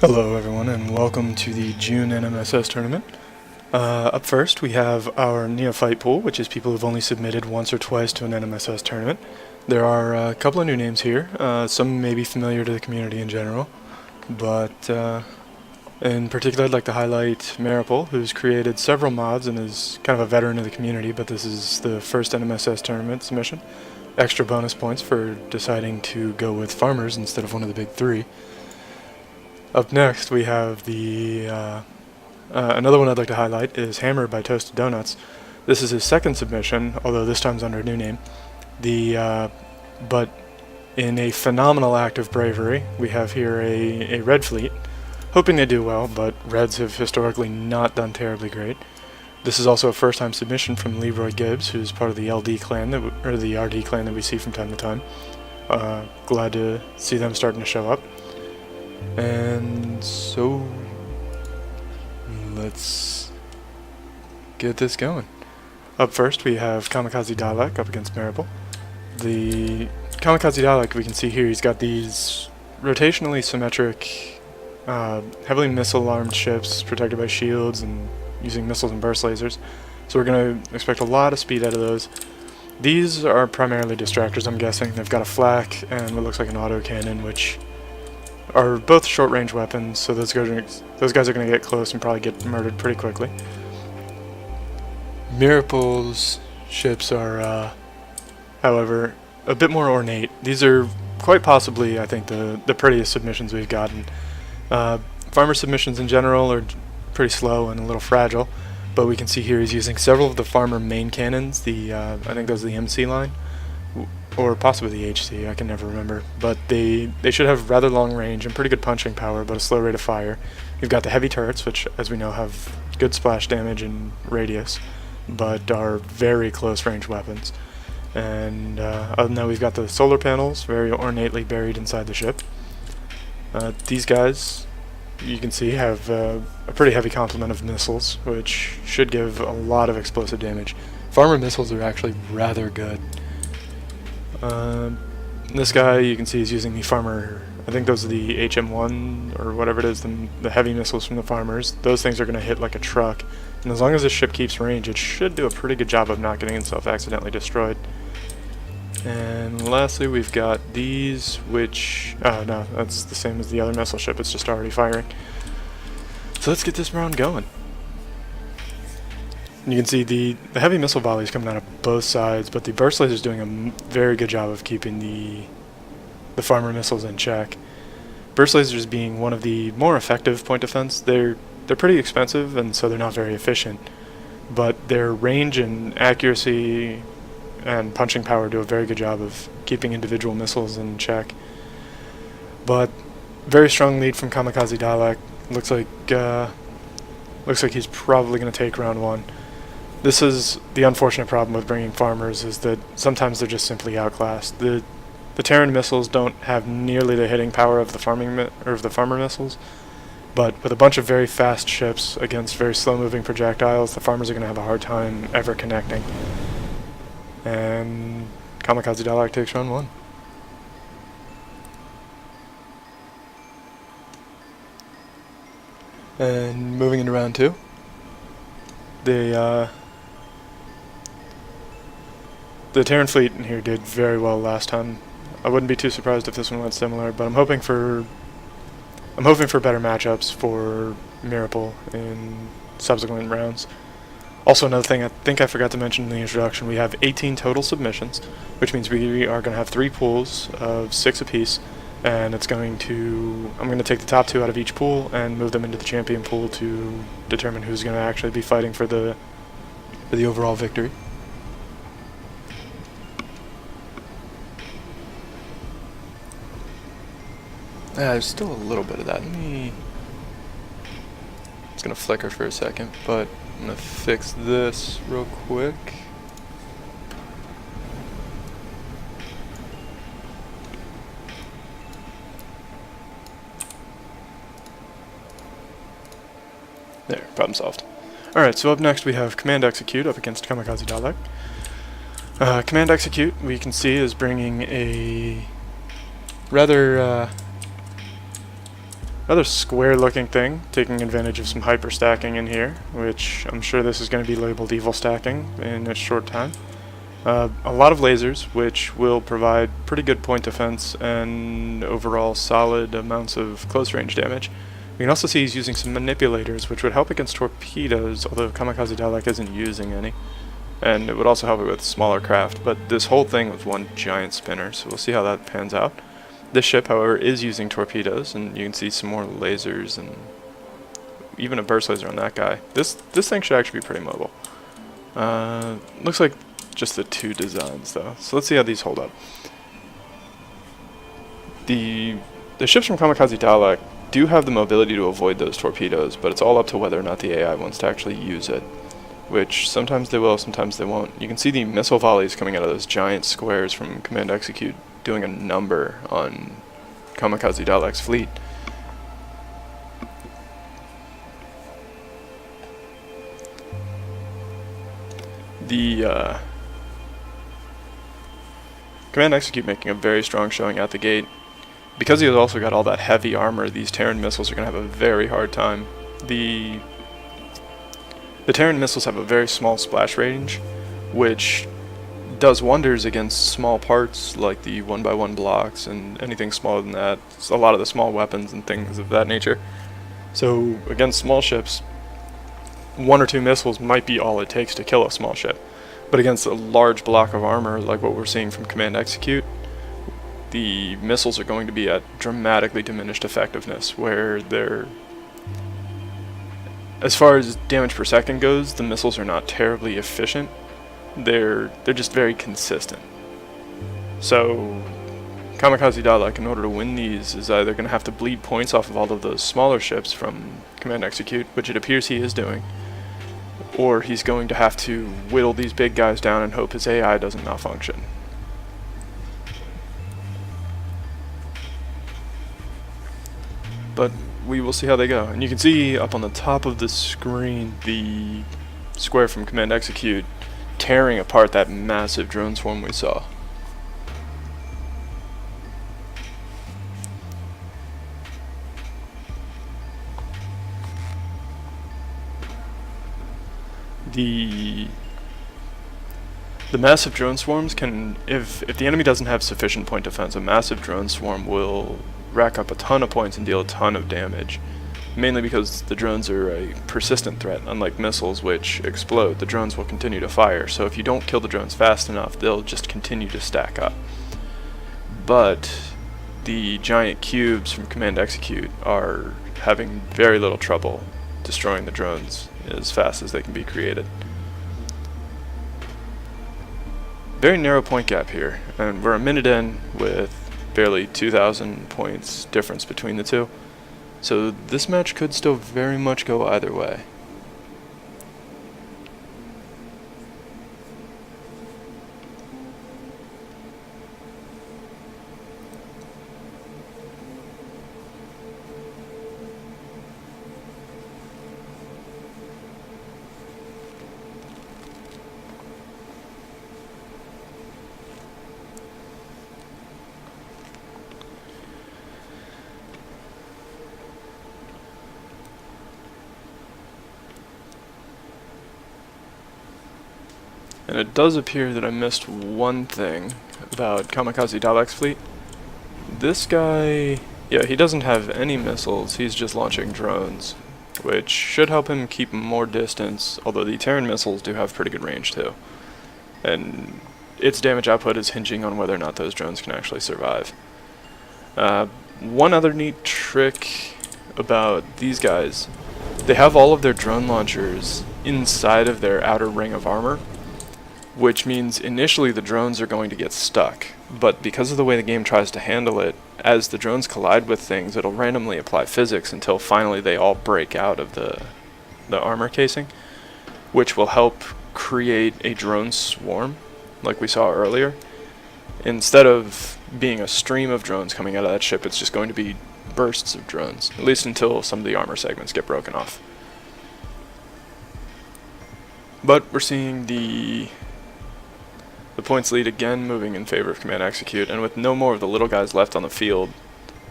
Hello everyone and welcome to the June NMSS tournament. Up first we have our neophyte pool, which is people who've only submitted once or twice to an NMSS tournament. There are a couple of new names here, some may be familiar to the community in general, but in particular I'd like to highlight Meraple, who's created several mods and is kind of a veteran of the community, but this is the first NMSS tournament submission. Extra bonus points for deciding to go with farmers instead of one of the big three. Up next, we have the another one I'd like to highlight is Hammer by Toasted Dounuts. This is his second submission, although this time's under a new name. But in a phenomenal act of bravery, we have here a red fleet, hoping they do well, but reds have historically not done terribly great. This is also a first-time submission from Leroy Gibbs, who's part of the LD clan or the RD clan that we see from time to time. Glad to see them starting to show up. And so, let's get this going. Up first we have Kamikaze Dalek up against Meraple. The Kamikaze Dalek, we can see here, he's got these rotationally symmetric, heavily missile-armed ships protected by shields and using missiles and burst lasers. So we're going to expect a lot of speed out of those. These are primarily distractors, I'm guessing. They've got a flak and what looks like an autocannon, which are both short-range weapons, so those guys are going to get close and probably get murdered pretty quickly. Meraple's ships are, however, a bit more ornate. These are quite possibly, I think, the prettiest submissions we've gotten. Farmer submissions in general are pretty slow and a little fragile, but we can see here he's using several of the farmer main cannons, I think those are the MC line, or possibly the HC, I can never remember, but they should have rather long range and pretty good punching power, but a slow rate of fire. You've got the heavy turrets, which, as we know, have good splash damage and radius, but are very close range weapons. And other than that, we've got the solar panels, very ornately buried inside the ship. These guys, you can see, have a pretty heavy complement of missiles, which should give a lot of explosive damage. Farmer missiles are actually rather good. This guy, you can see, is using the farmer, I think those are the HM1 or whatever it is, the heavy missiles from the farmers. Those things are going to hit like a truck, and as long as the ship keeps range, it should do a pretty good job of not getting itself accidentally destroyed. And lastly, we've got these, which, oh no, that's the same as the other missile ship, it's just already firing. So let's get this round going. You can see the heavy missile volleys coming out of both sides, but the burst laser is doing a very good job of keeping the farmer missiles in check. Burst lasers being one of the more effective point defense. They're pretty expensive, and so they're not very efficient, but their range and accuracy and punching power do a very good job of keeping individual missiles in check. But very strong lead from Kamikaze Dalek. Looks like he's probably going to take round one. This is the unfortunate problem with bringing farmers, is that sometimes they're just simply outclassed. The Terran missiles don't have nearly the hitting power of the farmer missiles, but with a bunch of very fast ships against very slow-moving projectiles, the farmers are going to have a hard time ever connecting. And Kamikaze Dalek takes round one. And moving into round two, the Terran fleet in here did very well last time. I wouldn't be too surprised if this one went similar, but I'm hoping for better matchups for Meraple in subsequent rounds. Also, another thing I think I forgot to mention in the introduction, we have 18 total submissions, which means we are going to have 3 pools of 6 apiece, and I'm going to take the top 2 out of each pool and move them into the champion pool to determine who's going to actually be fighting for the overall victory. There's still a little bit of that. It's going to flicker for a second, but I'm going to fix this real quick. There, problem solved. Alright, so up next we have Command Execute up against Kamikaze Dalek. Command Execute, we can see, is bringing a rather Another square-looking thing, taking advantage of some hyper-stacking in here, which I'm sure this is going to be labeled evil stacking in a short time. A lot of lasers, which will provide pretty good point defense and overall solid amounts of close-range damage. We can also see he's using some manipulators, which would help against torpedoes, although Kamikaze Dalek isn't using any. And it would also help it with smaller craft, but this whole thing was one giant spinner, so we'll see how that pans out. This ship, however, is using torpedoes, and you can see some more lasers and even a burst laser on that guy. This thing should actually be pretty mobile. Looks like just the two designs, though. So let's see how these hold up. The ships from Kamikaze Dalek do have the mobility to avoid those torpedoes, but it's all up to whether or not the AI wants to actually use it, which sometimes they will, sometimes they won't. You can see the missile volleys coming out of those giant squares from Command Execute doing a number on Kamikaze Dalek's fleet. The Command Execute making a very strong showing at the gate. Because he has also got all that heavy armor, these Terran missiles are going to have a very hard time. The Terran missiles have a very small splash range, which does wonders against small parts like the 1x1 blocks and anything smaller than that. It's a lot of the small weapons and things of that nature. So against small ships, one or two missiles might be all it takes to kill a small ship. But against a large block of armor like what we're seeing from Command Execute, the missiles are going to be at dramatically diminished effectiveness, where they're, as far as damage per second goes, the missiles are not terribly efficient. They're just very consistent. So Kamikaze Dalek, in order to win these, is either going to have to bleed points off of all of those smaller ships from Command Execute, which it appears he is doing, or he's going to have to whittle these big guys down and hope his AI doesn't malfunction. But we will see how they go. And you can see up on the top of the screen the square from Command Execute tearing apart that massive drone swarm we saw. The massive drone swarms can, if the enemy doesn't have sufficient point defense, a massive drone swarm will rack up a ton of points and deal a ton of damage. Mainly because the drones are a persistent threat, unlike missiles which explode. The drones will continue to fire, so if you don't kill the drones fast enough, they'll just continue to stack up. But the giant cubes from Command Execute are having very little trouble destroying the drones as fast as they can be created. Very narrow point gap here, and we're a minute in with barely 2,000 points difference between the two. So this match could still very much go either way. And it does appear that I missed one thing about Kamikaze Dalek's fleet. This guy, yeah, he doesn't have any missiles, he's just launching drones, which should help him keep more distance, although the Terran missiles do have pretty good range too. And its damage output is hinging on whether or not those drones can actually survive. One other neat trick about these guys, they have all of their drone launchers inside of their outer ring of armor, which means initially the drones are going to get stuck, but because of the way the game tries to handle it, as the drones collide with things, it'll randomly apply physics until finally they all break out of the armor casing, which will help create a drone swarm, like we saw earlier. Instead of being a stream of drones coming out of that ship, it's just going to be bursts of drones, at least until some of the armor segments get broken off. But we're seeing the points lead again moving in favor of Command Execute, and with no more of the little guys left on the field,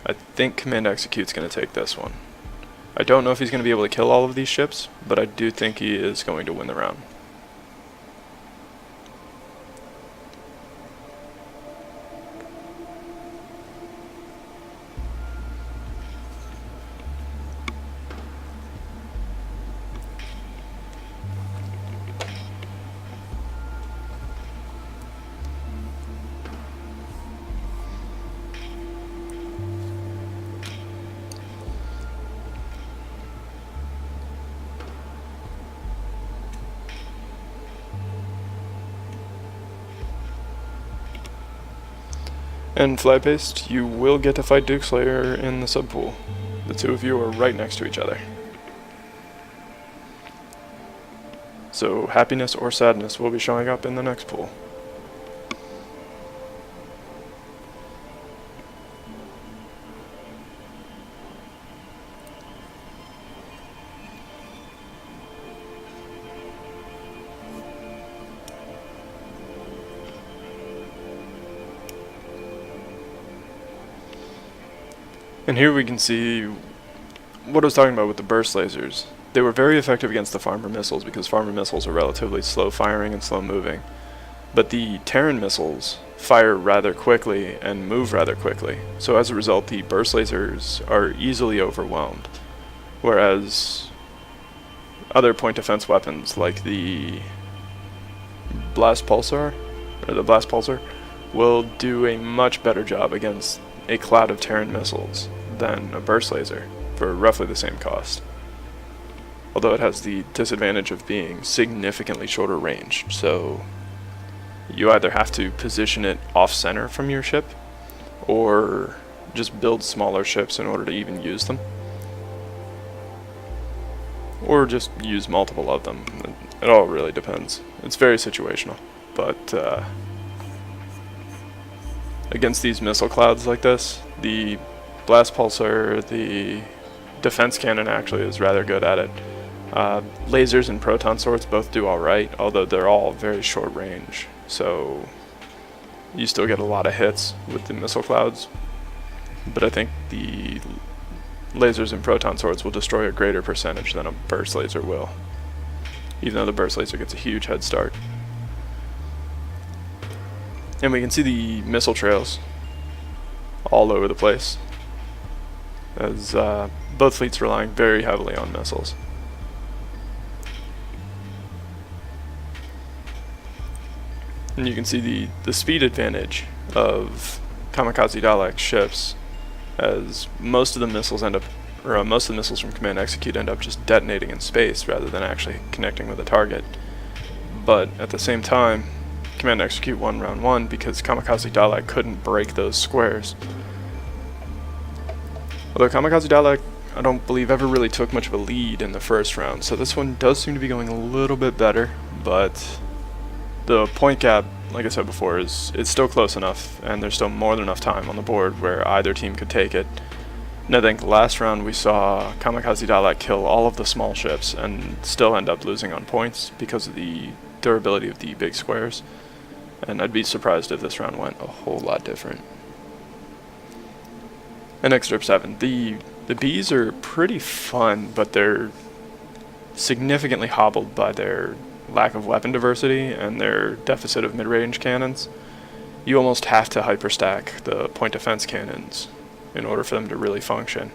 I think Command Execute's going to take this one. I don't know if he's going to be able to kill all of these ships, but I do think he is going to win the round. And Flypaste, you will get to fight Dukeslayer in the Subpool. The two of you are right next to each other. So happiness or sadness will be showing up in the next pool. And here we can see what I was talking about with the burst lasers. They were very effective against the farmer missiles because farmer missiles are relatively slow firing and slow moving. But the Terran missiles fire rather quickly and move rather quickly. So as a result, the burst lasers are easily overwhelmed. Whereas other point defense weapons like the Blast Pulsar, or the Blast Pulsar, will do a much better job against a cloud of Terran missiles than a burst laser for roughly the same cost. Although it has the disadvantage of being significantly shorter range, so you either have to position it off-center from your ship, or just build smaller ships in order to even use them. Or just use multiple of them. It all really depends. It's very situational, but against these missile clouds like this, the Blast Pulsar, the defense cannon actually is rather good at it. Lasers and proton swords both do alright, although they're all very short range, so you still get a lot of hits with the missile clouds. But I think the lasers and proton swords will destroy a greater percentage than a burst laser will, even though the burst laser gets a huge head start. And we can see the missile trails all over the place, as both fleets relying very heavily on missiles. And you can see the speed advantage of Kamikaze Dalek ships, as most of the missiles most of the missiles from Command Execute end up just detonating in space rather than actually connecting with a target. But at the same time, Command Execute won round 1 because Kamikaze Dalek couldn't break those squares. Although Kamikaze Dalek, I don't believe, ever really took much of a lead in the first round, so this one does seem to be going a little bit better, but the point gap, like I said before, it's still close enough, and there's still more than enough time on the board where either team could take it. And I think last round we saw Kamikaze Dalek kill all of the small ships and still end up losing on points because of the durability of the big squares. And I'd be surprised if this round went a whole lot different. And next Strip 7. The bees are pretty fun, but they're significantly hobbled by their lack of weapon diversity and their deficit of mid-range cannons. You almost have to hyperstack the point defense cannons in order for them to really function.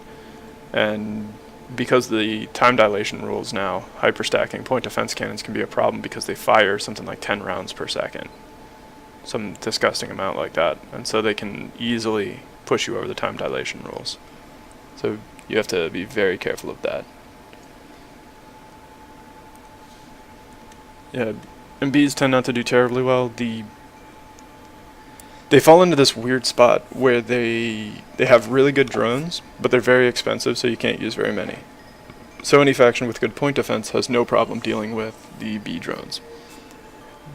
And because of the time dilation rules now, hyperstacking point defense cannons can be a problem because they fire something like 10 rounds per second. Some disgusting amount like that. And so they can easily push you over the time dilation rules. So you have to be very careful of that. Yeah, and bees tend not to do terribly well. They fall into this weird spot where they have really good drones, but they're very expensive, so you can't use very many. So any faction with good point defense has no problem dealing with the bee drones.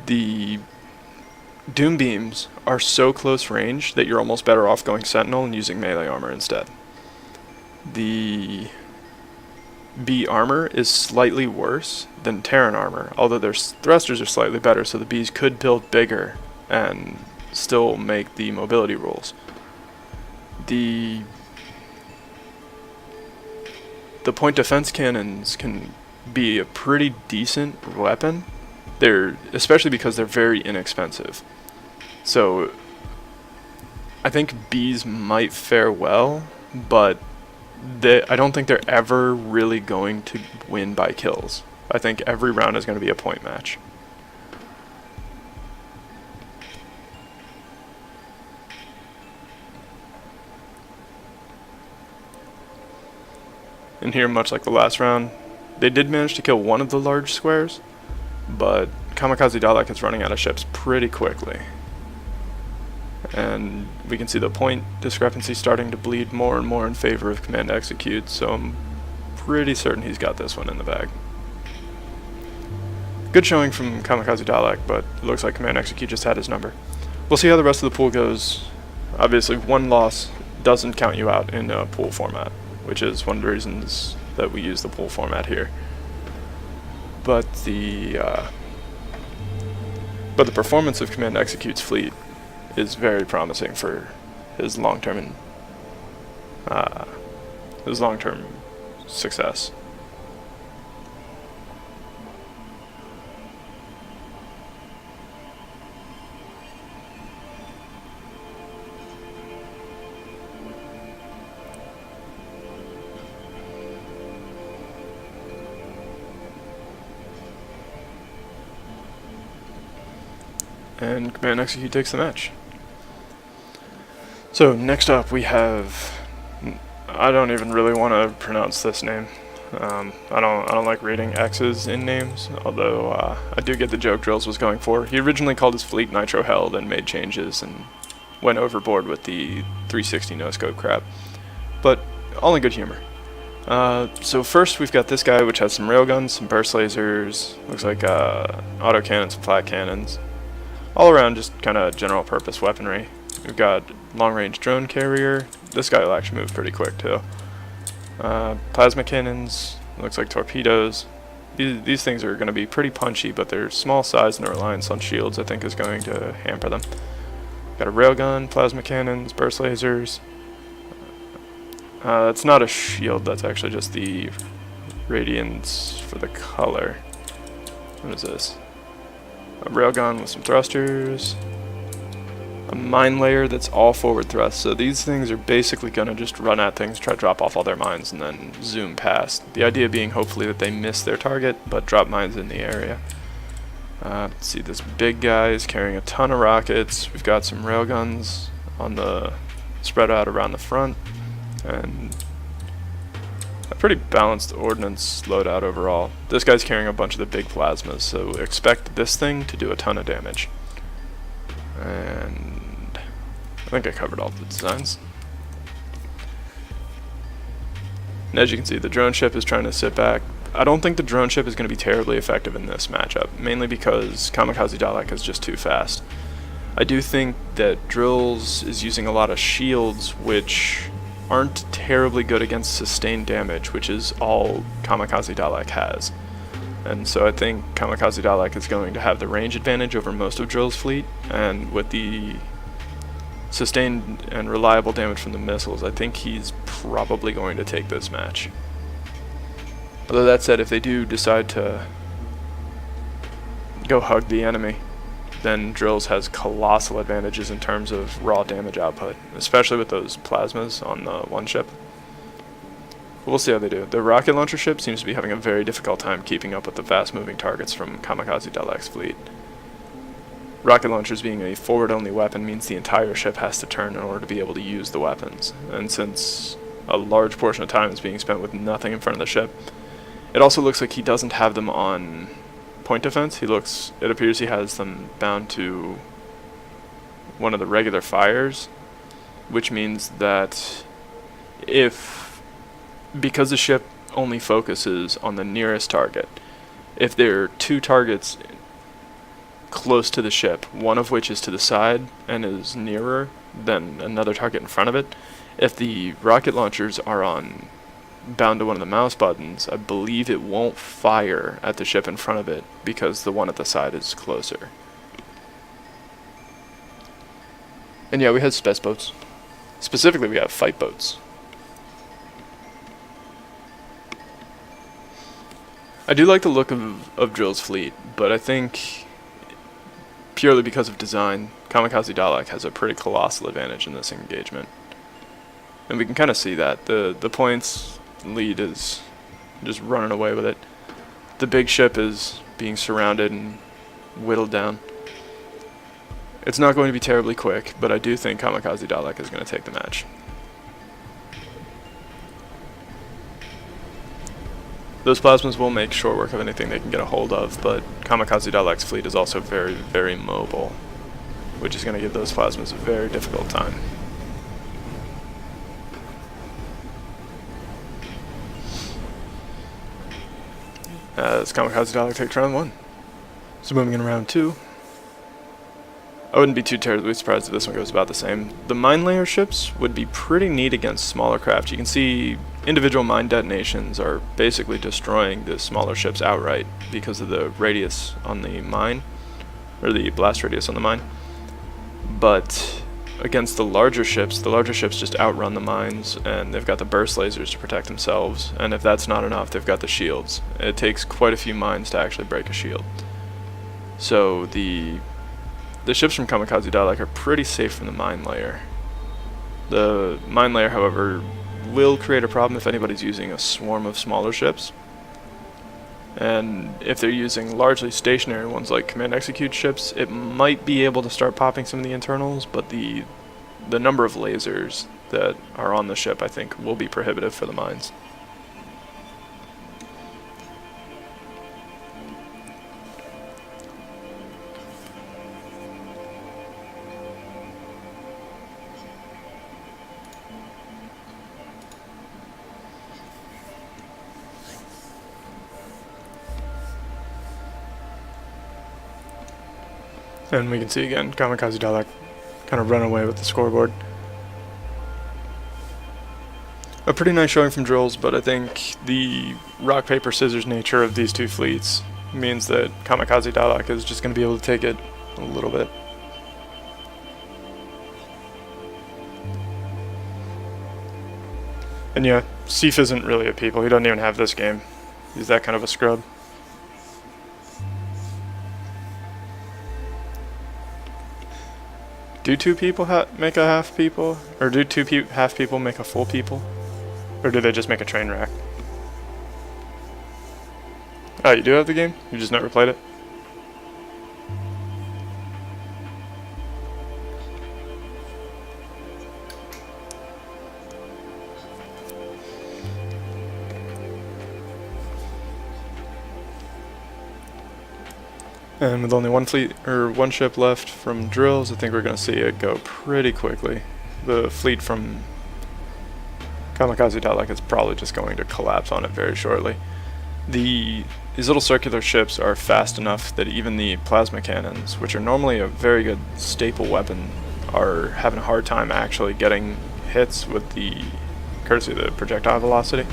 The Doom Beams are so close range that you're almost better off going Sentinel and using melee armor instead. The bee armor is slightly worse than Terran armor, although their thrusters are slightly better, so the bees could build bigger and still make the mobility rules. The the point defense cannons can be a pretty decent weapon. Especially because they're very inexpensive. So I think Bs might fare well, but I don't think they're ever really going to win by kills. I think every round is going to be a point match. And here, much like the last round, they did manage to kill one of the large squares, but Kamikaze Dalek is running out of ships pretty quickly. And we can see the point discrepancy starting to bleed more and more in favor of Command Execute, so I'm pretty certain he's got this one in the bag. Good showing from Kamikaze Dalek, but it looks like Command Execute just had his number. We'll see how the rest of the pool goes. Obviously, one loss doesn't count you out in a pool format, which is one of the reasons that we use the pool format here. But the performance of Command Execute's fleet is very promising for his long-term success. And Command Execute takes the match. So next up we have, I don't even really want to pronounce this name. I don't like reading X's in names, although I do get the joke Drills was going for. He originally called his fleet Nitro Hell, then made changes and went overboard with the 360 no-scope crap. But all in good humor. So first we've got this guy, which has some railguns, some burst lasers, looks like autocannons, flat cannons. All around just kind of general purpose weaponry. We've got long range drone carrier. This guy will actually move pretty quick too. Plasma cannons, looks like torpedoes. These things are going to be pretty punchy, but their small size and their reliance on shields I think is going to hamper them. Got a railgun, plasma cannons, burst lasers. That's not a shield, that's actually just the radiance for the color. What is this? A railgun with some thrusters, a mine layer that's all forward thrust, so these things are basically going to just run at things, try to drop off all their mines, and then zoom past. The idea being hopefully that they miss their target, but drop mines in the area. Let's see, this big guy is carrying a ton of rockets. We've got some railguns on the spread out around the front, and a pretty balanced ordnance loadout overall. This guy's carrying a bunch of the big plasmas, so expect this thing to do a ton of damage. And I think I covered all the designs. And as you can see, the drone ship is trying to sit back. I don't think the drone ship is going to be terribly effective in this matchup, mainly because Kamikaze Dalek is just too fast. I do think that Drills is using a lot of shields, which aren't terribly good against sustained damage, which is all Kamikaze Dalek has. And so I think Kamikaze Dalek is going to have the range advantage over most of Drill's fleet, and with the sustained and reliable damage from the missiles, I think he's probably going to take this match. Although that said, if they do decide to go hug the enemy, then Drills has colossal advantages in terms of raw damage output, especially with those plasmas on the one ship. We'll see how they do. The rocket launcher ship seems to be having a very difficult time keeping up with the fast-moving targets from Kamikaze Dalek's fleet. Rocket launchers being a forward-only weapon means the entire ship has to turn in order to be able to use the weapons, and since a large portion of time is being spent with nothing in front of the ship, it also looks like he doesn't have them on point defense. It appears he has them bound to one of the regular fires, which means that because the ship only focuses on the nearest target, if there are two targets close to the ship, one of which is to the side and is nearer than another target in front of it, if the rocket launchers are bound to one of the mouse buttons, I believe it won't fire at the ship in front of it because the one at the side is closer. And yeah, we had spec boats. Specifically, we have fight boats. I do like the look of Drill's fleet, but I think purely because of design, Kamikaze Dalek has a pretty colossal advantage in this engagement. And we can kind of see that. The points lead is just running away with it. The big ship is being surrounded and whittled down. It's not going to be terribly quick, but I do think Kamikaze Dalek is going to take the match. Those plasmas will make short work of anything they can get a hold of, but Kamikaze Dalek's fleet is also very, very mobile, which is going to give those plasmas a very difficult time. As Kamikaze Dalek takes round 1. So moving in round 2. I wouldn't be too terribly surprised if this one goes about the same. The mine layer ships would be pretty neat against smaller craft. You can see individual mine detonations are basically destroying the smaller ships outright because of the radius on the mine, or the blast radius on the mine. But against the larger ships just outrun the mines, and they've got the burst lasers to protect themselves, and if that's not enough, they've got the shields. It takes quite a few mines to actually break a shield. So the ships from Kamikaze Dalek are pretty safe from the mine layer. The mine layer, however, will create a problem if anybody's using a swarm of smaller ships. And if they're using largely stationary ones like command execute ships, it might be able to start popping some of the internals, but the number of lasers that are on the ship, I think, will be prohibitive for the mines. And we can see again, Kamikaze Dalek kind of run away with the scoreboard. A pretty nice showing from Drills, but I think the rock, paper, scissors nature of these two fleets means that Kamikaze Dalek is just going to be able to take it a little bit. And yeah, Seif isn't really a people. He doesn't even have this game. He's that kind of a scrub. Do two people make a half people? Or do two half people make a full people? Or do they just make a train wreck? Oh, you do have the game? You just never played it? And with only one ship left from Drills, I think we're going to see it go pretty quickly. The fleet from Kamikaze Dalek is probably just going to collapse on it very shortly. These little circular ships are fast enough that even the plasma cannons, which are normally a very good staple weapon, are having a hard time actually getting hits with the courtesy of the projectile velocity.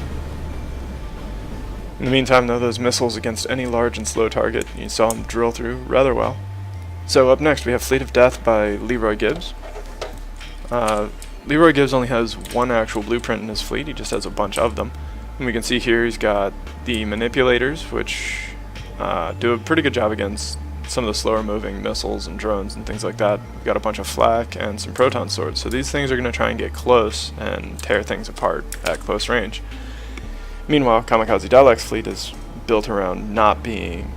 In the meantime, though, those missiles against any large and slow target, you saw them drill through rather well. So up next we have Fleet of Death by Leroy Gibbs. Leroy Gibbs only has one actual blueprint in his fleet, he just has a bunch of them. And we can see here he's got the manipulators, which do a pretty good job against some of the slower moving missiles and drones and things like that. We've got a bunch of flak and some proton swords, so these things are going to try and get close and tear things apart at close range. Meanwhile, Kamikaze Dalek's fleet is built around not being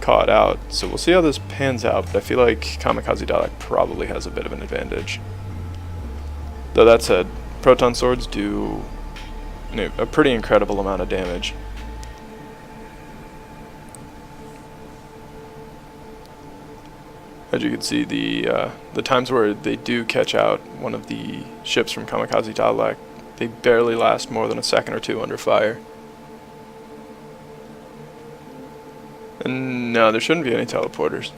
caught out, so we'll see how this pans out, but I feel like Kamikaze Dalek probably has a bit of an advantage. Though that said, proton swords do a pretty incredible amount of damage. As you can see, the times where they do catch out one of the ships from Kamikaze Dalek, they barely last more than a second or two under fire. And no, there shouldn't be any teleporters.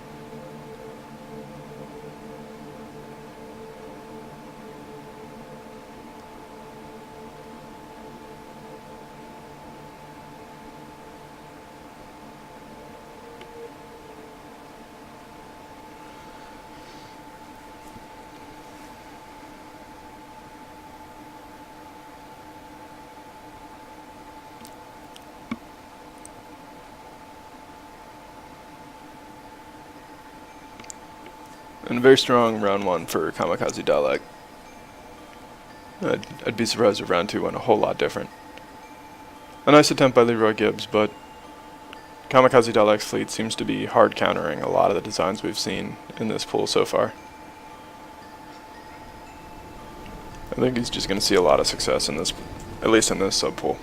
And a very strong round 1 for Kamikaze Dalek. I'd be surprised if round 2 went a whole lot different. A nice attempt by Leroy Gibbs, but Kamikaze Dalek's fleet seems to be hard countering a lot of the designs we've seen in this pool so far. I think he's just going to see a lot of success in this, at least in this subpool.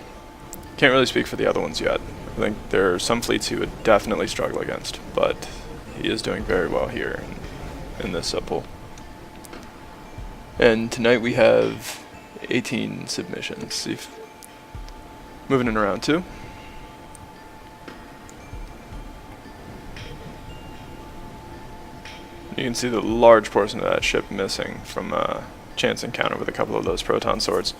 Can't really speak for the other ones yet. I think there are some fleets he would definitely struggle against, but he is doing very well here in this subpool. And tonight we have 18 submissions. Moving in round 2. You can see the large portion of that ship missing from a chance encounter with a couple of those proton swords.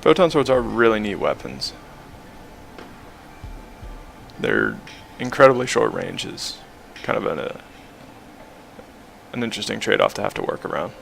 Proton swords are really neat weapons. They're incredibly short range, is kind of an interesting trade-off to have to work around.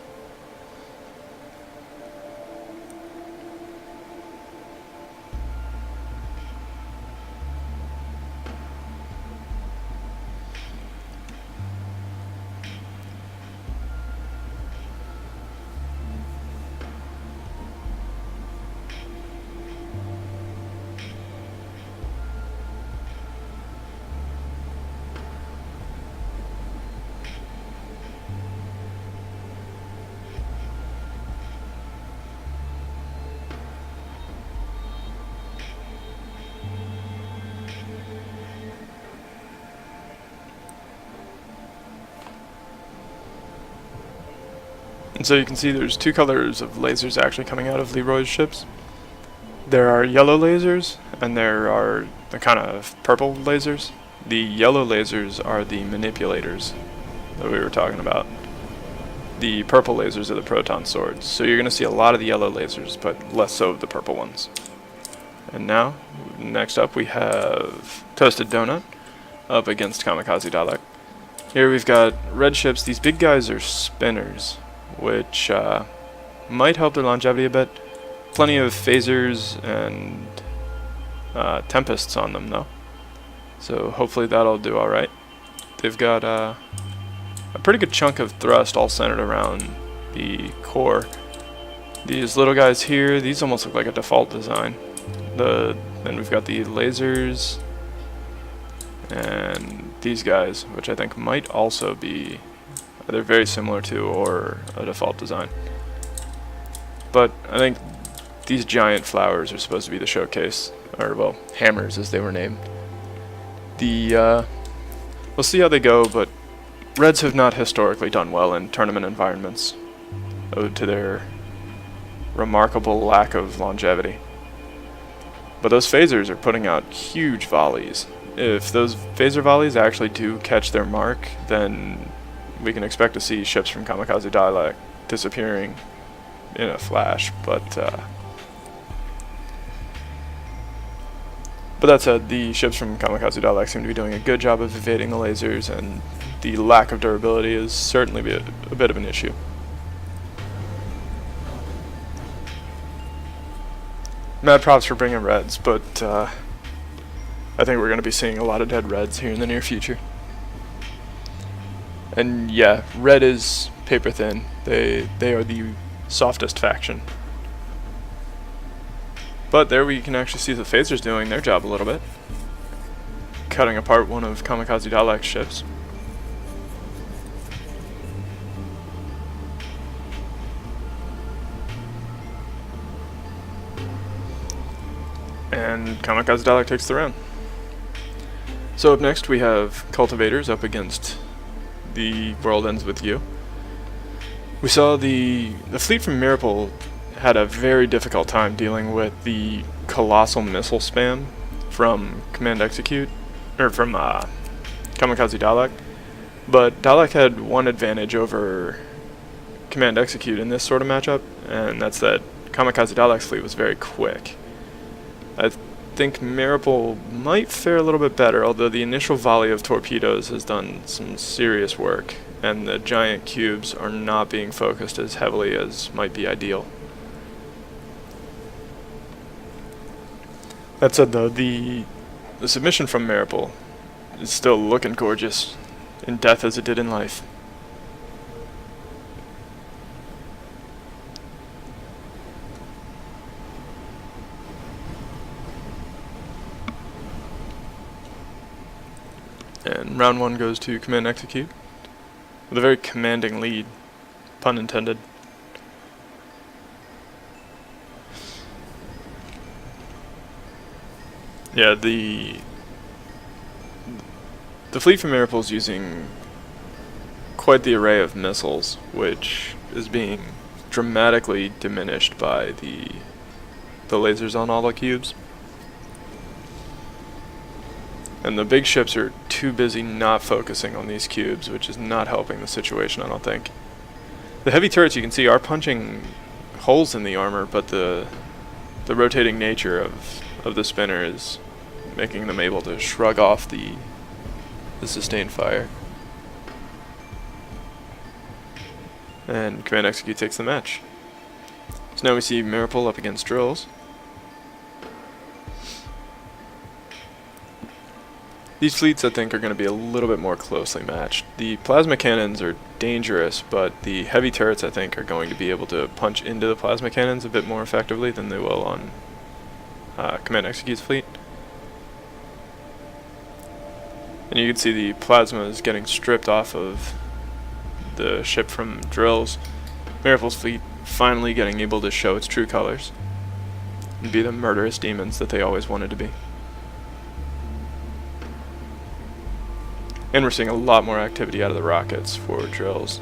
And so you can see there's 2 colors of lasers actually coming out of Leroy's ships. There are yellow lasers, and there are the kind of purple lasers. The yellow lasers are the manipulators that we were talking about. The purple lasers are the proton swords. So you're going to see a lot of the yellow lasers, but less so of the purple ones. And now, next up we have Toasted Donut up against Kamikaze Dalek. Here we've got red ships. These big guys are spinners, which might help their longevity a bit. Plenty of phasers and tempests on them though, so hopefully that'll do alright. They've got a pretty good chunk of thrust all centered around the core. These little guys here, these almost look like a default design. Then we've got the lasers and these guys, which I think might also be either very similar to or a default design. But I think these giant flowers are supposed to be the showcase, or well, hammers as they were named. We'll see how they go, but Reds have not historically done well in tournament environments, owed to their remarkable lack of longevity. But those phasers are putting out huge volleys. If those phaser volleys actually do catch their mark, then we can expect to see ships from Kamikaze Dalek disappearing in a flash, but that said, the ships from Kamikaze Dalek seem to be doing a good job of evading the lasers, and the lack of durability is certainly a bit of an issue. Mad props for bringing reds, but I think we're going to be seeing a lot of dead reds here in the near future. And yeah, red is paper thin. They are the softest faction. But there we can actually see the phasers doing their job a little bit, cutting apart one of Kamikaze Dalek's ships. And Kamikaze Dalek takes the round. So up next we have Cultivators up against The World Ends With You. We saw the fleet from Meraple had a very difficult time dealing with the colossal missile spam from Command Execute, or from Kamikaze Dalek. But Dalek had one advantage over Command Execute in this sort of matchup, and that's that Kamikaze Dalek's fleet was very quick. I think Meraple might fare a little bit better, although the initial volley of torpedoes has done some serious work, and the giant cubes are not being focused as heavily as might be ideal. That said though, the submission from Meraple is still looking gorgeous in death as it did in life. And round 1 goes to Command Execute, with a very commanding lead, pun intended. Yeah, the fleet from Meraple is using quite the array of missiles, which is being dramatically diminished by the lasers on all the cubes. And the big ships are too busy not focusing on these cubes, which is not helping the situation, I don't think. The heavy turrets, you can see, are punching holes in the armor, but the rotating nature of the spinner is making them able to shrug off the sustained fire. And Command Execute takes the match. So now we see Meraple up against Drills. These fleets, I think, are going to be a little bit more closely matched. The plasma cannons are dangerous, but the heavy turrets, I think, are going to be able to punch into the plasma cannons a bit more effectively than they will on Command Execute's fleet. And you can see the plasma is getting stripped off of the ship from Drills. Meraple's fleet finally getting able to show its true colors and be the murderous demons that they always wanted to be. And we're seeing a lot more activity out of the rockets for Drills.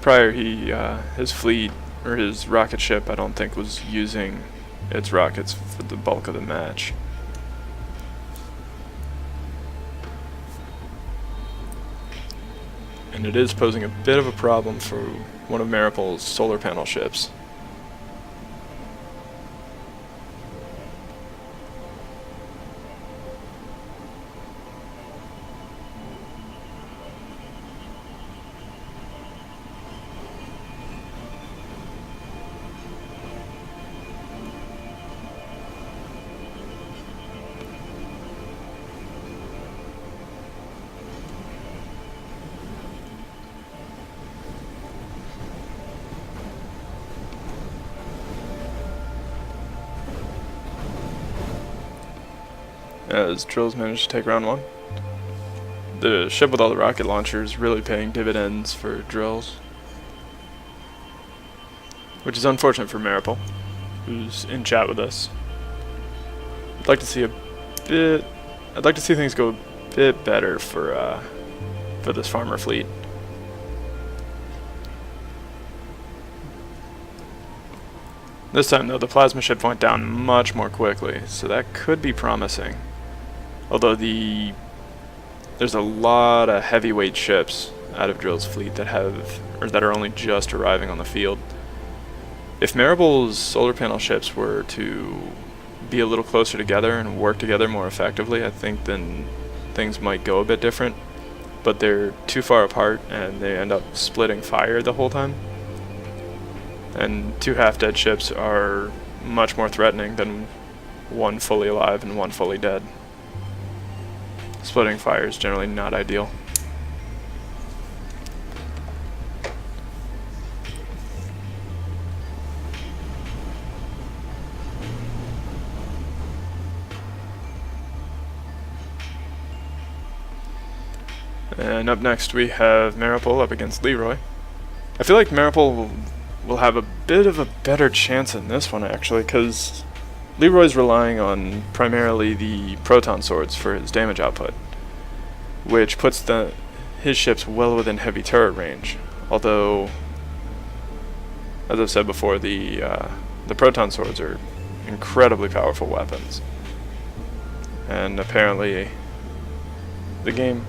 Prior, his fleet, or his rocket ship, I don't think was using its rockets for the bulk of the match. And it is posing a bit of a problem for one of Meraple's solar panel ships. As Drills managed to take round 1. The ship with all the rocket launchers really paying dividends for Drills, which is unfortunate for Meraple, who's in chat with us. I'd like to see things go a bit better for this farmer fleet. This time though, the plasma ship went down much more quickly, so that could be promising. Although there's a lot of heavyweight ships out of Drill's fleet that are only just arriving on the field. If Meraple's solar panel ships were to be a little closer together and work together more effectively, I think then things might go a bit different. But they're too far apart and they end up splitting fire the whole time. And 2 half-dead ships are much more threatening than one fully alive and one fully dead. Splitting fire is generally not ideal. And up next we have Meraple up against Leroy. I feel like Meraple will have a bit of a better chance in this one actually, because Leroy's relying on primarily the proton swords for his damage output, which puts his ships well within heavy turret range. Although, as I've said before, the proton swords are incredibly powerful weapons, and apparently the game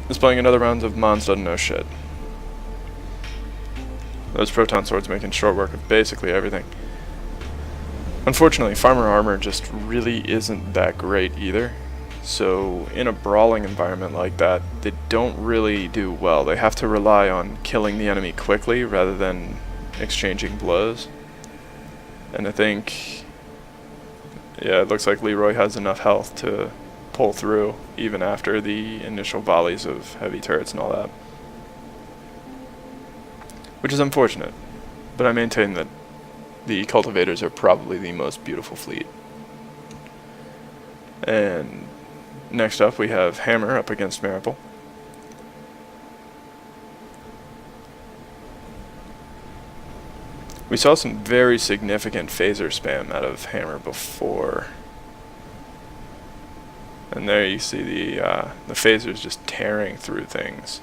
is playing another round of Mons doesn't know shit. Those proton swords making short work of basically everything. Unfortunately, farmer armor just really isn't that great either. So in a brawling environment like that, they don't really do well. They have to rely on killing the enemy quickly rather than exchanging blows. And I think, yeah, it looks like Leroy has enough health to pull through even after the initial volleys of heavy turrets and all that. Which is unfortunate, but I maintain that the Cultivators are probably the most beautiful fleet. And next up we have Hammer up against Meraple. We saw some very significant phaser spam out of Hammer before. And there you see the phasers just tearing through things.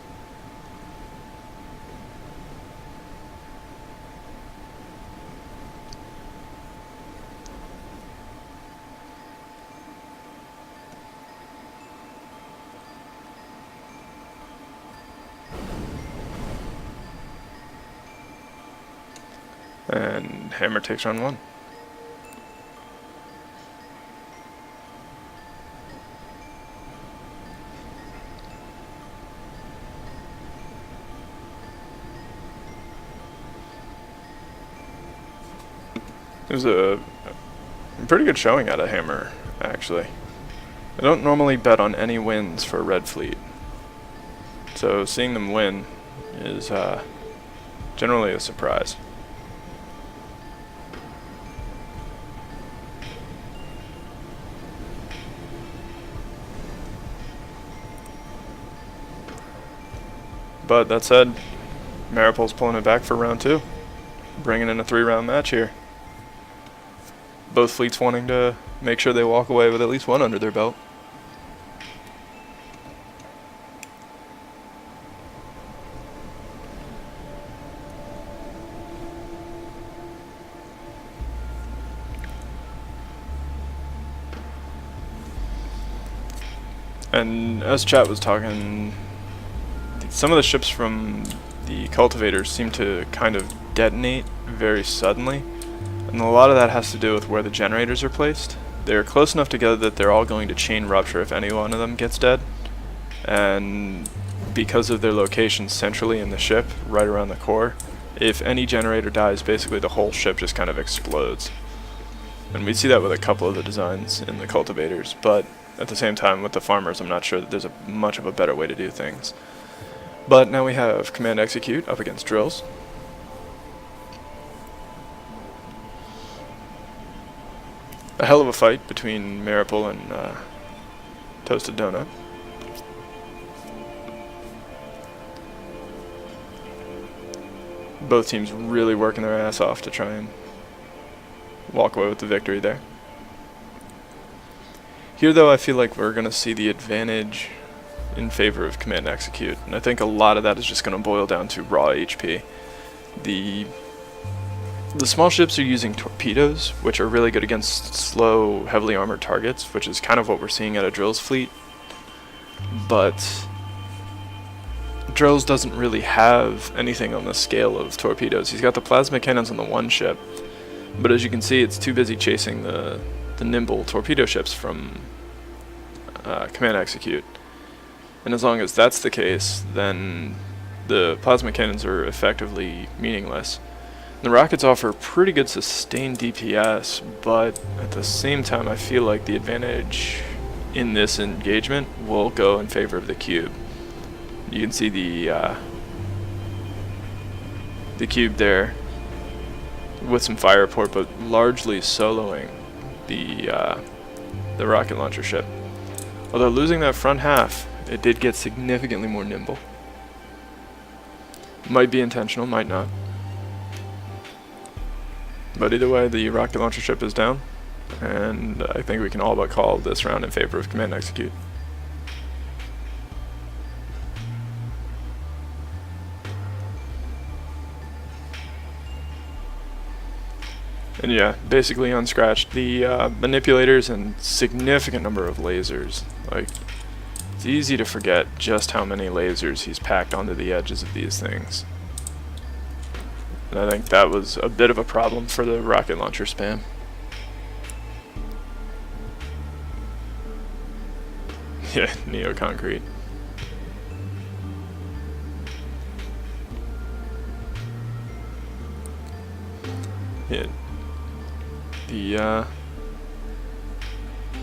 And Hammer takes round one. It was a pretty good showing out of Hammer, actually. I don't normally bet on any wins for Red Fleet, so seeing them win is generally a surprise. But that said, Meraple's pulling it back for round two, bringing in a 3-round match here. Both fleets wanting to make sure they walk away with at least one under their belt. And as chat was talking, some of the ships from the Cultivators seem to kind of detonate very suddenly, and a lot of that has to do with where the generators are placed. They're close enough together that they're all going to chain rupture if any one of them gets dead, and because of their location centrally in the ship, right around the core, if any generator dies, basically the whole ship just kind of explodes. And we see that with a couple of the designs in the Cultivators, but at the same time with the Farmers I'm not sure that there's much of a better way to do things. But now we have Command Execute up against Drills. A hell of a fight between Meraple and Toasted Donut. Both teams really working their ass off to try and walk away with the victory there. Here though I feel like we're going to see the advantage in favor of Command Execute, and I think a lot of that is just going to boil down to raw HP. The small ships are using torpedoes, which are really good against slow, heavily armored targets, which is kind of what we're seeing at a Drills fleet. But Drills doesn't really have anything on the scale of torpedoes. He's got the plasma cannons on the one ship, but as you can see, it's too busy chasing the nimble torpedo ships from Command Execute. And as long as that's the case, then the plasma cannons are effectively meaningless. The rockets offer pretty good sustained DPS, but at the same time I feel like the advantage in this engagement will go in favor of the cube. You can see the cube there with some fire port, but largely soloing the rocket launcher ship. Although losing that front half, it did get significantly more nimble. Might be intentional, might not. But either way, the rocket launcher ship is down, and I think we can all but call this round in favor of Command Execute. And yeah, basically unscratched. The manipulators and significant number of lasers. Like, it's easy to forget just how many lasers he's packed onto the edges of these things. And I think that was a bit of a problem for the rocket launcher spam. Yeah, Neo-Concrete. Yeah. The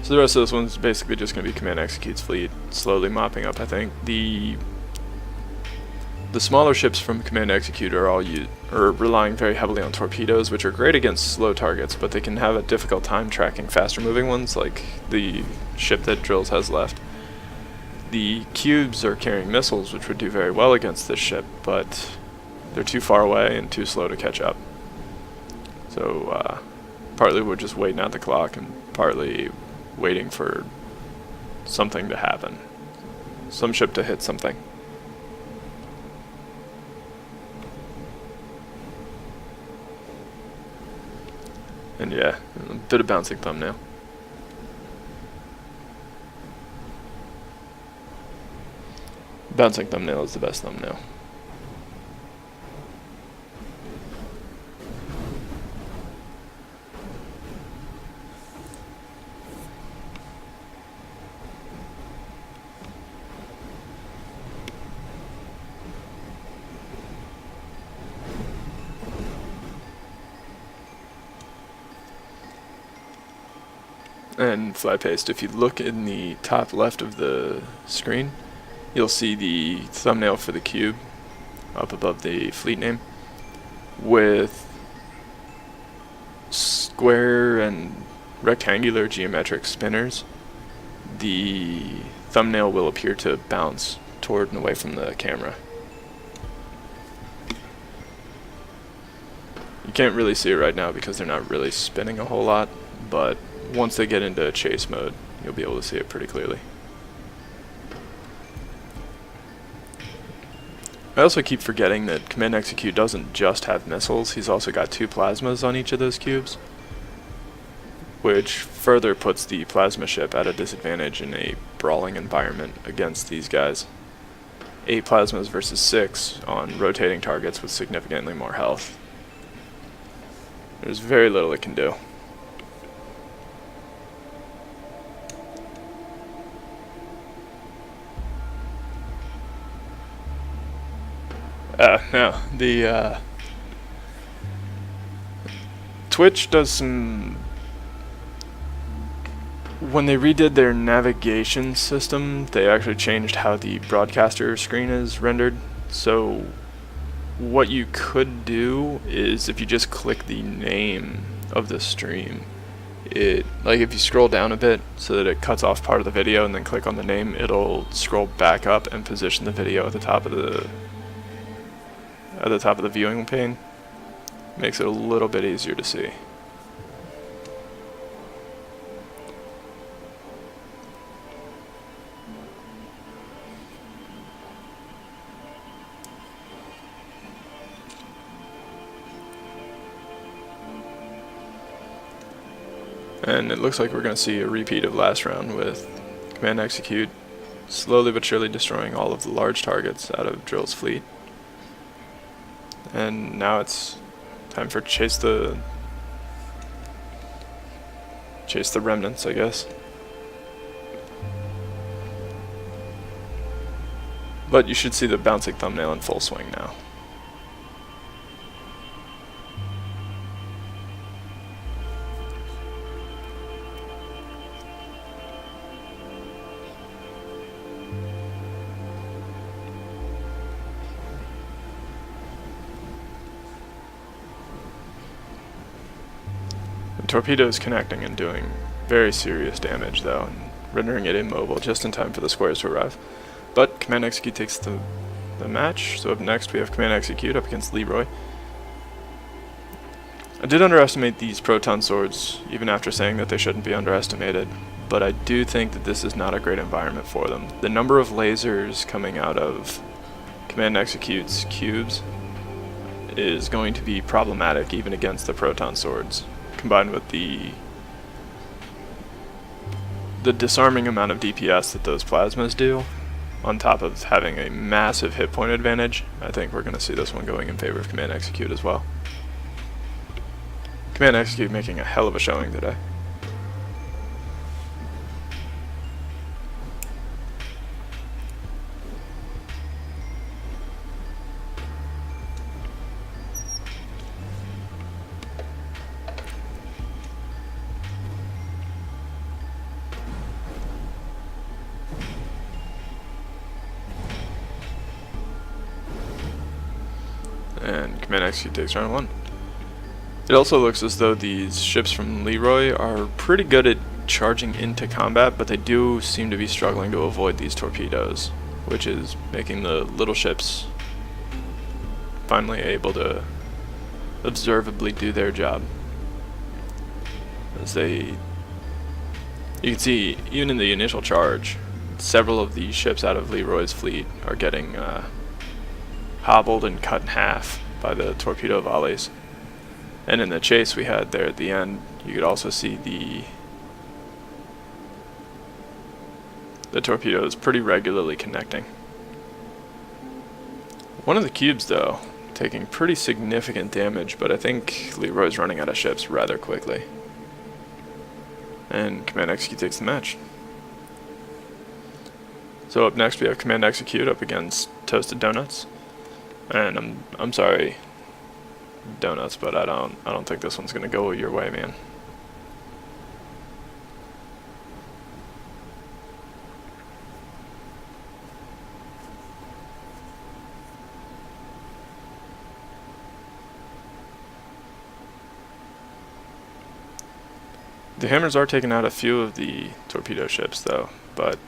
So the rest of this one's basically just going to be command executes fleet, slowly mopping up. I think the smaller ships from command execute are all relying very heavily on torpedoes, which are great against slow targets, but they can have a difficult time tracking faster moving ones, like the ship that Drills has left. The cubes are carrying missiles, which would do very well against this ship, but they're too far away and too slow to catch up. So partly we're just waiting out the clock, and partly waiting for something to happen. Some ship to hit something. And yeah, a bit of bouncing thumbnail. Bouncing thumbnail is the best thumbnail. And fly paste, if you look in the top left of the screen, you'll see the thumbnail for the cube up above the fleet name with square and rectangular geometric spinners. The thumbnail will appear to bounce toward and away from the camera. You can't really see it right now because they're not really spinning a whole lot, but once they get into chase mode, you'll be able to see it pretty clearly. I also keep forgetting that Command Execute doesn't just have missiles, he's also got 2 plasmas on each of those cubes, which further puts the plasma ship at a disadvantage in a brawling environment against these guys. 8 plasmas versus 6 on rotating targets with significantly more health. There's very little it can do. No, the Twitch does some... When they redid their navigation system, they actually changed how the broadcaster screen is rendered. So what you could do is if you just click the name of the stream, like if you scroll down a bit so that it cuts off part of the video and then click on the name, it'll scroll back up and position the video at the top of the viewing pane. Makes it a little bit easier to see. And it looks like we're going to see a repeat of last round with Command Execute slowly but surely destroying all of the large targets out of Drill's fleet. And now it's time for chase the remnants, I guess. But you should see the bouncing thumbnail in full swing now. The torpedo is connecting and doing very serious damage though, and rendering it immobile just in time for the squares to arrive. But Command Execute takes the match, so up next we have Command Execute up against Leroy. I did underestimate these proton swords, even after saying that they shouldn't be underestimated, but I do think that this is not a great environment for them. The number of lasers coming out of Command Execute's cubes is going to be problematic even against the proton swords, combined with the disarming amount of DPS that those plasmas do, on top of having a massive hit point advantage. I think we're going to see this one going in favor of Command Execute as well. Command Execute making a hell of a showing today. And Command Execute takes round 1. It also looks as though these ships from Leroy are pretty good at charging into combat, but they do seem to be struggling to avoid these torpedoes, which is making the little ships finally able to observably do their job. As you can see, even in the initial charge, several of the ships out of Leroy's fleet are getting hobbled and cut in half by the torpedo volleys. And in the chase we had there at the end, you could also see the torpedoes pretty regularly connecting. One of the cubes, though, taking pretty significant damage, but I think Leroy's running out of ships rather quickly. And Command Execute takes the match. So up next we have Command Execute up against Toasted Dounuts. And I'm sorry, Dounuts, but I don't think this one's gonna go your way, man. The hammers are taking out a few of the torpedo ships, though, but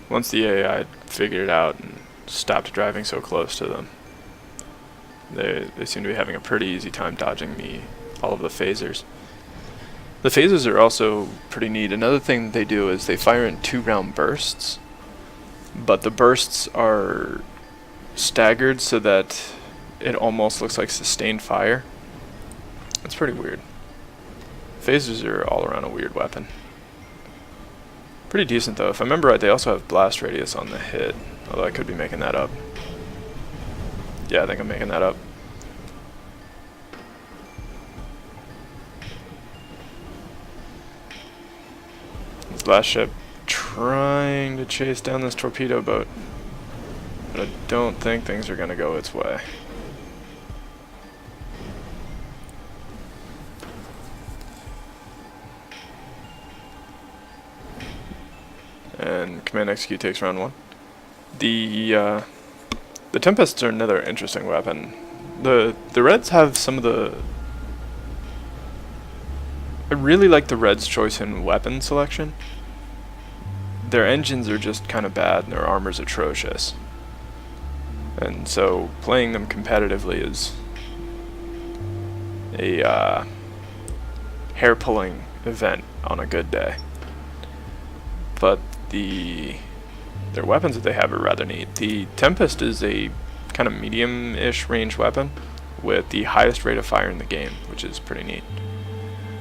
once the AI figured it out and stopped driving so close to them, they seem to be having a pretty easy time dodging all of the phasers. The phasers are also pretty neat. Another thing they do is they fire in 2-round bursts, but the bursts are staggered so that it almost looks like sustained fire. It's pretty weird. Phasers are all around a weird weapon. Pretty decent though. If I remember right, they also have blast radius on the hit, although I could be making that up. Yeah, I think I'm making that up. This last ship trying to chase down this torpedo boat, but I don't think things are going to go its way. And Command Execute takes round 1. The Tempests are another interesting weapon. The Reds have some of the... I really like the Reds' choice in weapon selection. Their engines are just kind of bad and their armor's atrocious. And so playing them competitively is a hair-pulling event on a good day. But their weapons that they have are rather neat. The Tempest is a kind of medium-ish range weapon with the highest rate of fire in the game, which is pretty neat.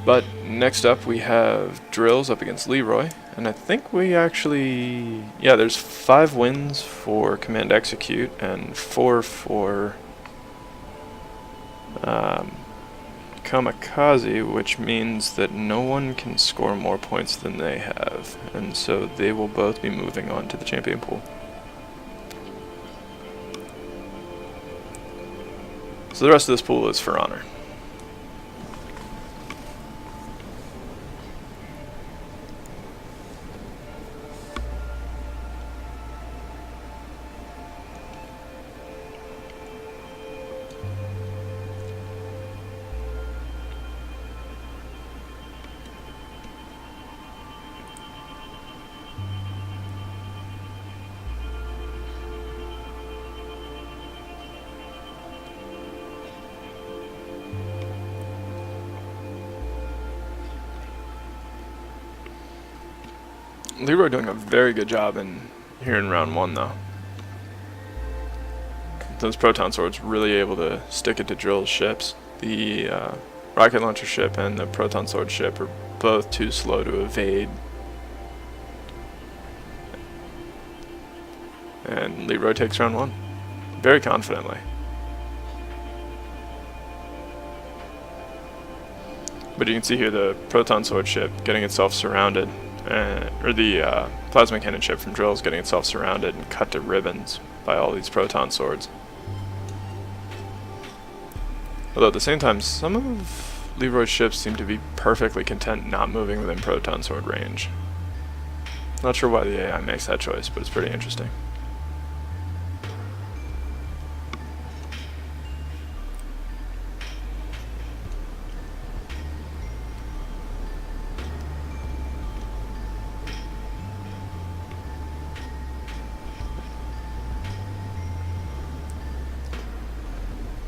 But next up we have Drills up against Leroy, and I think we actually... yeah, there's 5 wins for Command Execute and 4 for Kamikaze, which means that no one can score more points than they have, and so they will both be moving on to the champion pool. So the rest of this pool is for honor. Leroy doing a very good job here in round 1, though. Those proton swords really able to stick it to Drill's ships. The rocket launcher ship and the proton sword ship are both too slow to evade. And Leroy takes round 1 very confidently. But you can see here the proton sword ship getting itself surrounded. Or the plasma cannon ship from Drills getting itself surrounded and cut to ribbons by all these proton swords. Although at the same time, some of Leroy's ships seem to be perfectly content not moving within proton sword range. Not sure why the AI makes that choice, but it's pretty interesting.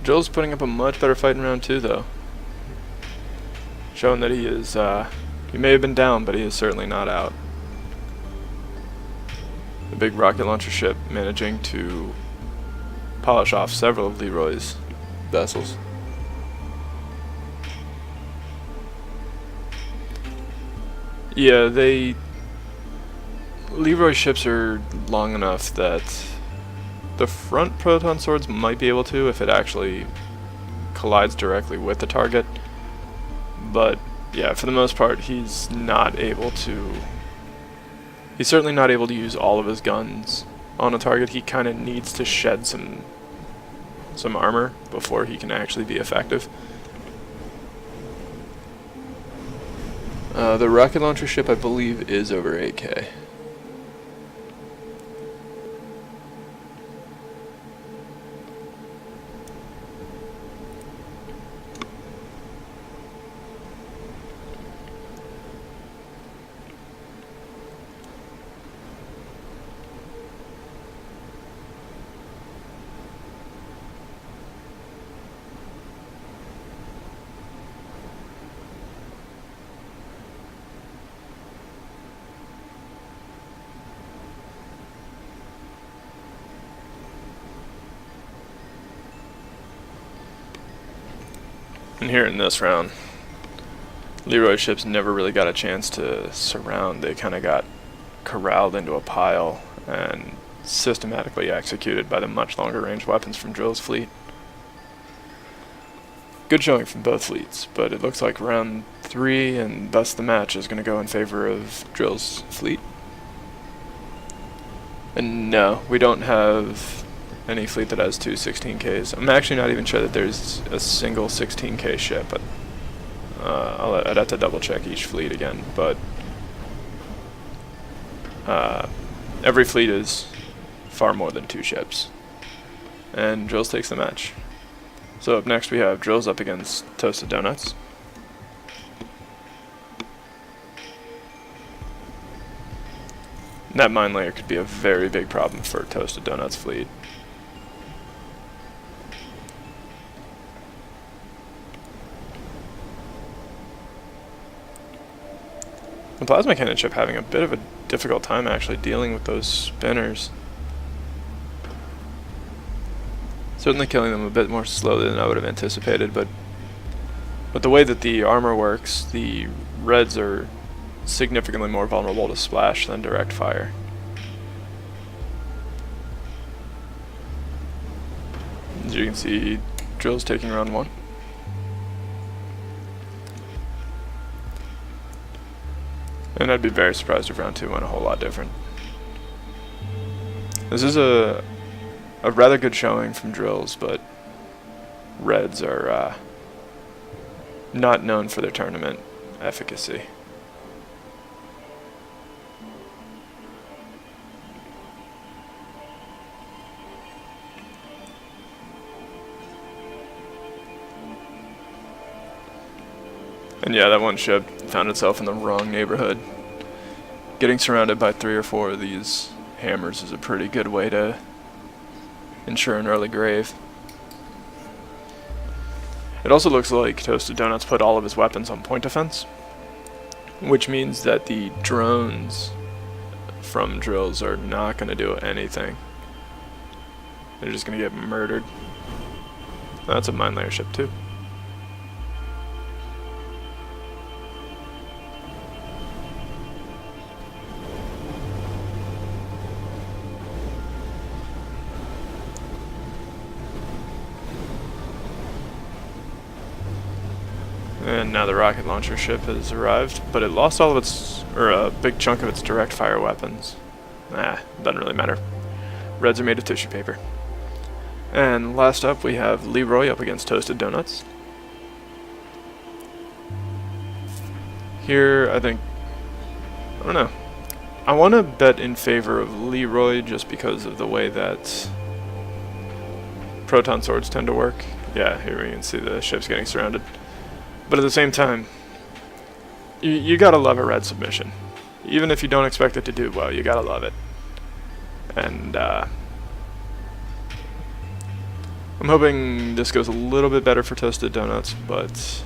Joel's putting up a much better fight in round 2, though. Showing that he is, he may have been down, but he is certainly not out. The big rocket launcher ship managing to polish off several of Leroy's vessels. Yeah, Leroy ships are long enough that the front proton swords might be able to if it actually collides directly with the target. But yeah, for the most part, he's certainly not able to use all of his guns on a target. He kind of needs to shed some armor before he can actually be effective. The rocket launcher ship, I believe, is over 8K. And here in this round, Leroy's ships never really got a chance to surround. They kind of got corralled into a pile and systematically executed by the much longer range weapons from Drill's fleet. Good showing from both fleets, but it looks like round 3 and thus the match is going to go in favor of Drill's fleet. And no, we don't have any fleet that has two 16Ks. I'm actually not even sure that there's a single 16K ship, but I'd have to double check each fleet again, but every fleet is far more than 2 ships. And Drills takes the match. So up next we have Drills up against Toasted Dounuts. That mine layer could be a very big problem for Toasted Dounuts fleet. The plasma cannon ship having a bit of a difficult time actually dealing with those spinners. Certainly killing them a bit more slowly than I would have anticipated, but the way that the armor works, the Reds are significantly more vulnerable to splash than direct fire. As you can see, Drill's taking round 1. And I'd be very surprised if round 2 went a whole lot different. This is a rather good showing from Drills, but Reds are not known for their tournament efficacy. And yeah, that one ship found itself in the wrong neighborhood. Getting surrounded by 3 or 4 of these hammers is a pretty good way to ensure an early grave. It also looks like Toasted Dounuts put all of his weapons on point defense, which means that the drones from Drills are not going to do anything. They're just going to get murdered. That's a mine layer ship too. And now the rocket launcher ship has arrived, but it lost all of its, or a big chunk of its direct fire weapons. Doesn't really matter. Reds are made of tissue paper. And last up we have Leroy up against Toasted Dounuts. Here, I don't know. I want to bet in favor of Leroy just because of the way that proton swords tend to work. Yeah, here we can see the ship's getting surrounded. But at the same time, you gotta love a red submission. Even if you don't expect it to do well, you gotta love it. And I'm hoping this goes a little bit better for Toasted Dounuts, but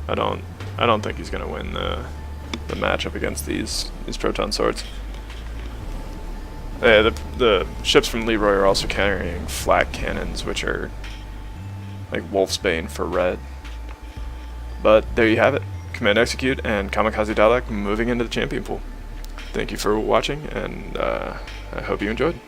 I don't think he's gonna win the matchup against these proton swords. The ships from Leroy are also carrying flak cannons, which are like Wolfsbane for red. But there you have it. Command Execute and Kamikaze Dalek moving into the champion pool. Thank you for watching, and I hope you enjoyed.